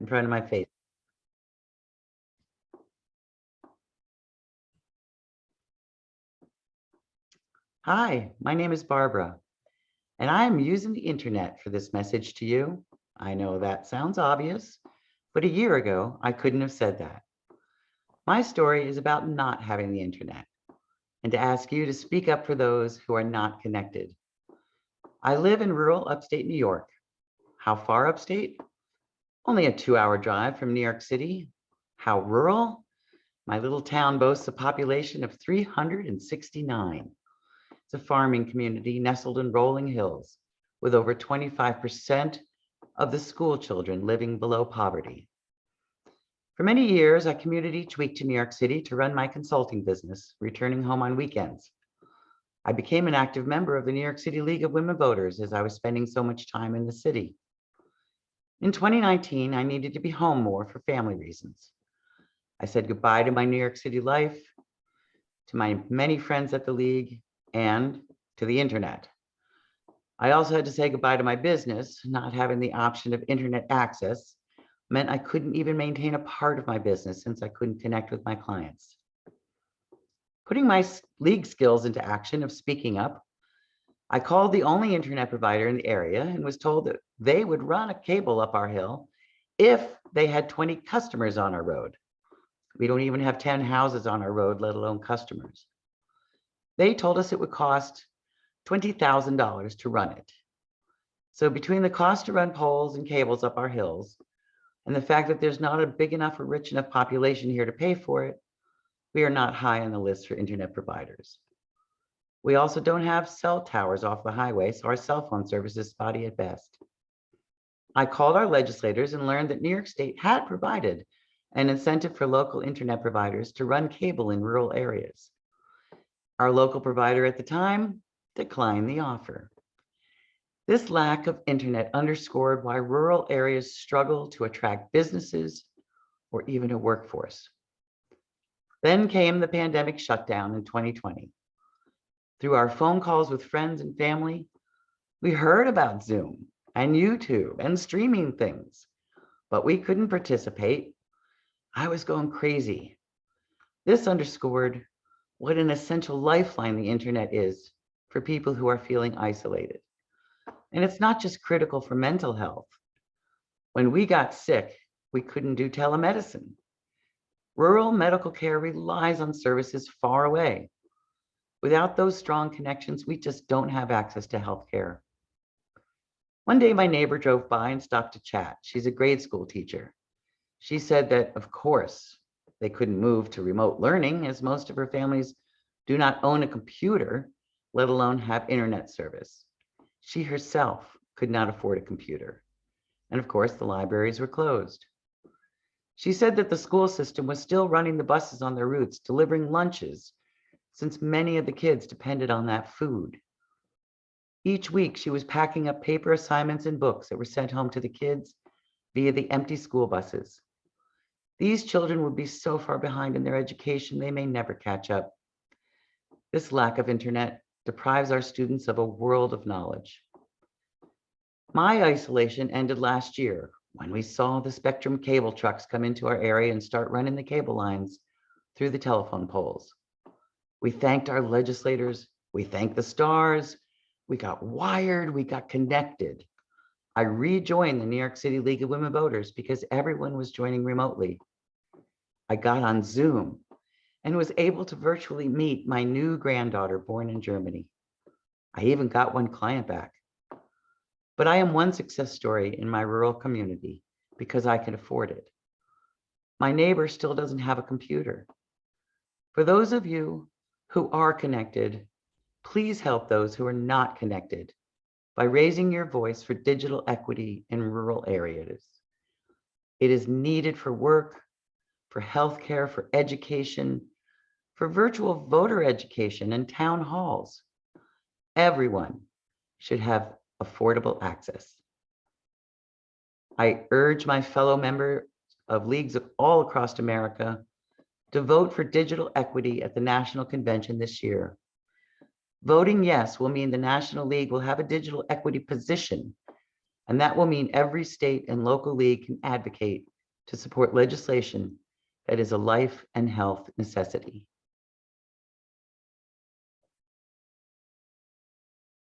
in front of my face. Hi, my name is Barbara, and I am using the internet for this message to you. I know that sounds obvious, but a year ago, I couldn't have said that. My story is about not having the internet and to ask you to speak up for those who are not connected. I live in rural upstate New York. How far upstate? Only a 2-hour drive from New York City. How rural? My little town boasts a population of 369. It's a farming community nestled in rolling hills with over 25% of the school children living below poverty. For many years, I commuted each week to New York City to run my consulting business, returning home on weekends. I became an active member of the New York City League of Women Voters as I was spending so much time in the city. In 2019, I needed to be home more for family reasons. I said goodbye to my New York City life, to my many friends at the League, and to the internet. I also had to say goodbye to my business. Not having the option of internet access meant I couldn't even maintain a part of my business since I couldn't connect with my clients. Putting my League skills into action of speaking up, I called the only internet provider in the area and was told that they would run a cable up our hill if they had 20 customers on our road. We don't even have 10 houses on our road, let alone customers. They told us it would cost $20,000 to run it. So between the cost to run poles and cables up our hills and the fact that there's not a big enough or rich enough population here to pay for it, we are not high on the list for internet providers. We also don't have cell towers off the highway, so our cell phone service is spotty at best. I called our legislators and learned that New York State had provided an incentive for local internet providers to run cable in rural areas. Our local provider at the time declined the offer. This lack of internet underscored why rural areas struggle to attract businesses or even a workforce. Then came the pandemic shutdown in 2020. Through our phone calls with friends and family, we heard about Zoom and YouTube and streaming things, but we couldn't participate. I was going crazy. This underscored what an essential lifeline the internet is for people who are feeling isolated. And it's not just critical for mental health. When we got sick, we couldn't do telemedicine. Rural medical care relies on services far away. Without those strong connections, we just don't have access to healthcare. One day, my neighbor drove by and stopped to chat. She's a grade school teacher. She said that, of course, they couldn't move to remote learning as most of her families do not own a computer, let alone have internet service. She herself could not afford a computer. And of course, the libraries were closed. She said that the school system was still running the buses on their routes, delivering lunches, since many of the kids depended on that food. Each week, she was packing up paper assignments and books that were sent home to the kids via the empty school buses. These children would be so far behind in their education, they may never catch up. This lack of internet deprives our students of a world of knowledge. My isolation ended last year when we saw the Spectrum cable trucks come into our area and start running the cable lines through the telephone poles. We thanked our legislators, we thanked the stars, we got wired, we got connected. I rejoined the New York City League of Women Voters because everyone was joining remotely. I got on Zoom and was able to virtually meet my new granddaughter born in Germany. I even got one client back. But I am one success story in my rural community because I can afford it. My neighbor still doesn't have a computer. For those of you who are connected, please help those who are not connected by raising your voice for digital equity in rural areas. It is needed for work, for healthcare, for education, for virtual voter education and town halls. Everyone should have affordable access. I urge my fellow members of leagues all across America to vote for digital equity at the National Convention this year. Voting yes will mean the National League will have a digital equity position, and that will mean every state and local league can advocate to support legislation that is a life and health necessity.